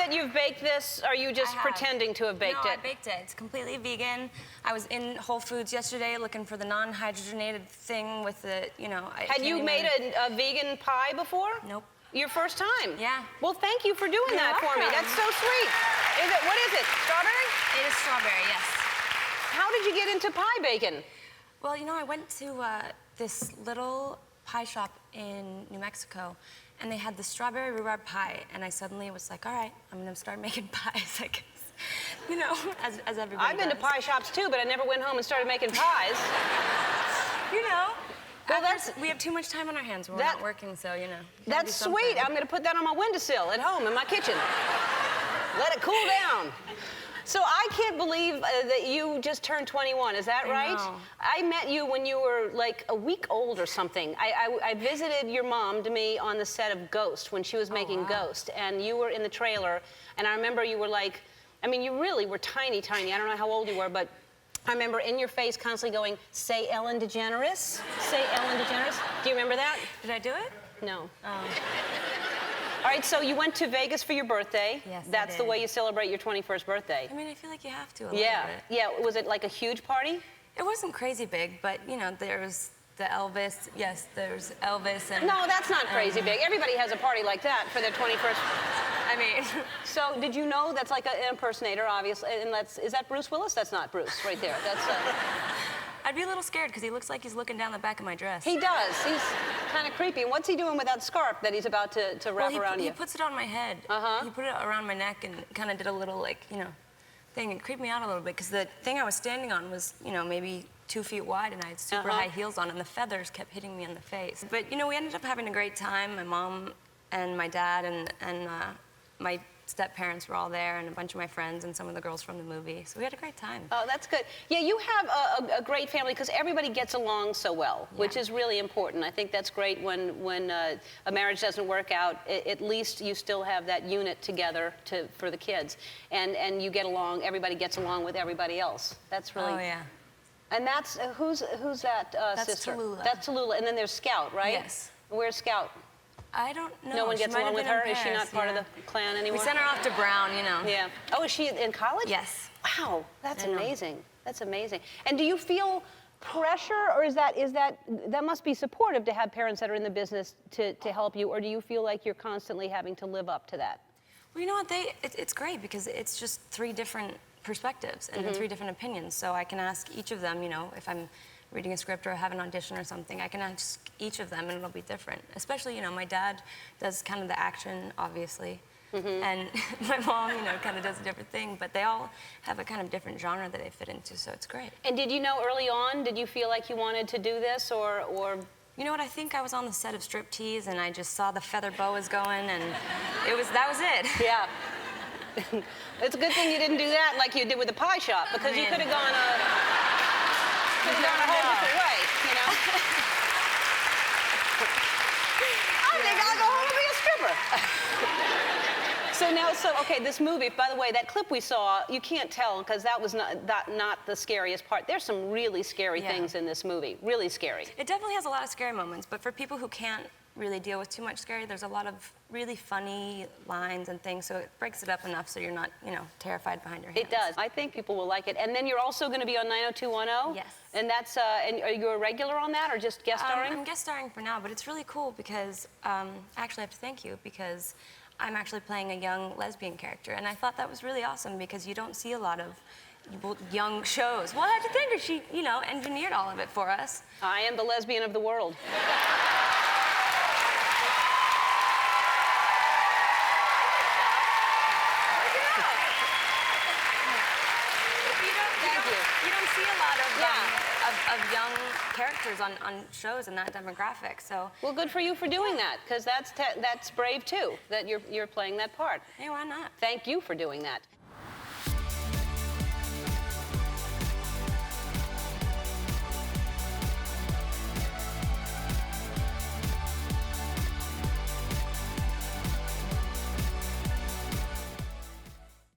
that you've baked this? Or are you just pretending to have baked it? No, I baked it. It's completely vegan. I was in Whole Foods yesterday looking for the non-hydrogenated thing with the, you know... Had you made a vegan pie before? Nope. Your first time? Yeah. Well, thank you for doing that for me. That's so sweet. What is it, strawberry? It is strawberry, yes. How did you get into pie baking? Well, you know, I went to this little pie shop in New Mexico, and they had the strawberry rhubarb pie, and I suddenly was like, all right, I'm gonna start making pies, I guess. You know, as everybody I've been to pie shops too, but I never went home and started making pies. You know. Well, we have too much time on our hands when we're not working, so, you know. That's sweet. I'm gonna put that on my windowsill at home in my kitchen. Let it cool down. So I can't believe that you just turned 21, is that right? I know. I met you when you were like a week old or something. I visited your mom to me on the set of Ghost when she was making Ghost, and you were in the trailer, and I remember you were like, I mean, you really were tiny, tiny. I don't know how old you were, but I remember in your face constantly going, say Ellen DeGeneres, say Ellen DeGeneres. Do you remember that? Did I do it? No. Oh. All right, so you went to Vegas for your birthday. Yes, That's the way you celebrate your 21st birthday. I mean, I feel like you have to a little Yeah, bit. yeah. Was it like a huge party? It wasn't crazy big, but, you know, there was the Elvis. Yes, there's Elvis and... No, that's not crazy big. Everybody has a party like that for their 21st. I mean... So, did you know that's like an impersonator, obviously, and is that Bruce Willis? That's not Bruce, right there. That's... I'd be a little scared because he looks like he's looking down the back of my dress. He does. He's kind of creepy. And what's he doing with that scarf that he's about to wrap around you? He puts it on my head. He put it around my neck and kind of did a little, like, you know, thing. It creeped me out a little bit because the thing I was standing on was, you know, maybe 2 feet wide, and I had super high heels on, and the feathers kept hitting me in the face. But, you know, we ended up having a great time. My mom and my dad and my step-parents were all there, and a bunch of my friends and some of the girls from the movie. So we had a great time. Oh, that's good. Yeah, you have a great family because everybody gets along so well, which is really important. I think that's great when a marriage doesn't work out. At least you still have that unit together for the kids, and you get along. Everybody gets along with everybody else. That's really. Oh yeah. And that's who's that That's sister? Tallulah. That's Tallulah. And then there's Scout, right? Yes. Where's Scout? I don't know. No one gets along with her? Is she not part of the clan anymore? We sent her off to Brown, you know. Yeah. Oh, is she in college? Yes. Wow, that's amazing. That's amazing. And do you feel pressure, or that must be supportive to have parents that are in the business to help you, or do you feel like you're constantly having to live up to that? Well, you know what? It's great because it's just 3 different perspectives and 3 different opinions. So I can ask each of them, you know, if I'm reading a script or have an audition or something, I can ask each of them and it'll be different. Especially, you know, my dad does kind of the action, obviously, and my mom, you know, kind of does a different thing, but they all have a kind of different genre that they fit into, so it's great. And did you know early on, did you feel like you wanted to do this, or? You know what, I think I was on the set of Striptease and I just saw the feather boas going and that was it. Yeah. It's a good thing you didn't do that like you did with the pie shop, because you could have gone a whole different way, you know? I think I'll go home and be a stripper. Okay, this movie, by the way, that clip we saw, you can't tell because that was not the scariest part. There's some really scary things in this movie, really scary. It definitely has a lot of scary moments, but for people who can't really deal with too much scary, there's a lot of really funny lines and things, so it breaks it up enough so you're not, you know, terrified behind your hands. It does. I think people will like it. And then you're also going to be on 90210? Yes. And that's, and are you a regular on that or just guest starring? I'm guest starring for now, but it's really cool because, actually I have to thank you because I'm actually playing a young lesbian character, and I thought that was really awesome because you don't see a lot of young shows. Well, I have to thank her. She, you know, engineered all of it for us. I am the lesbian of the world. Of young characters on shows in that demographic, so. Well, good for you for doing that, because that's brave too, that you're playing that part. Hey, why not? Thank you for doing that.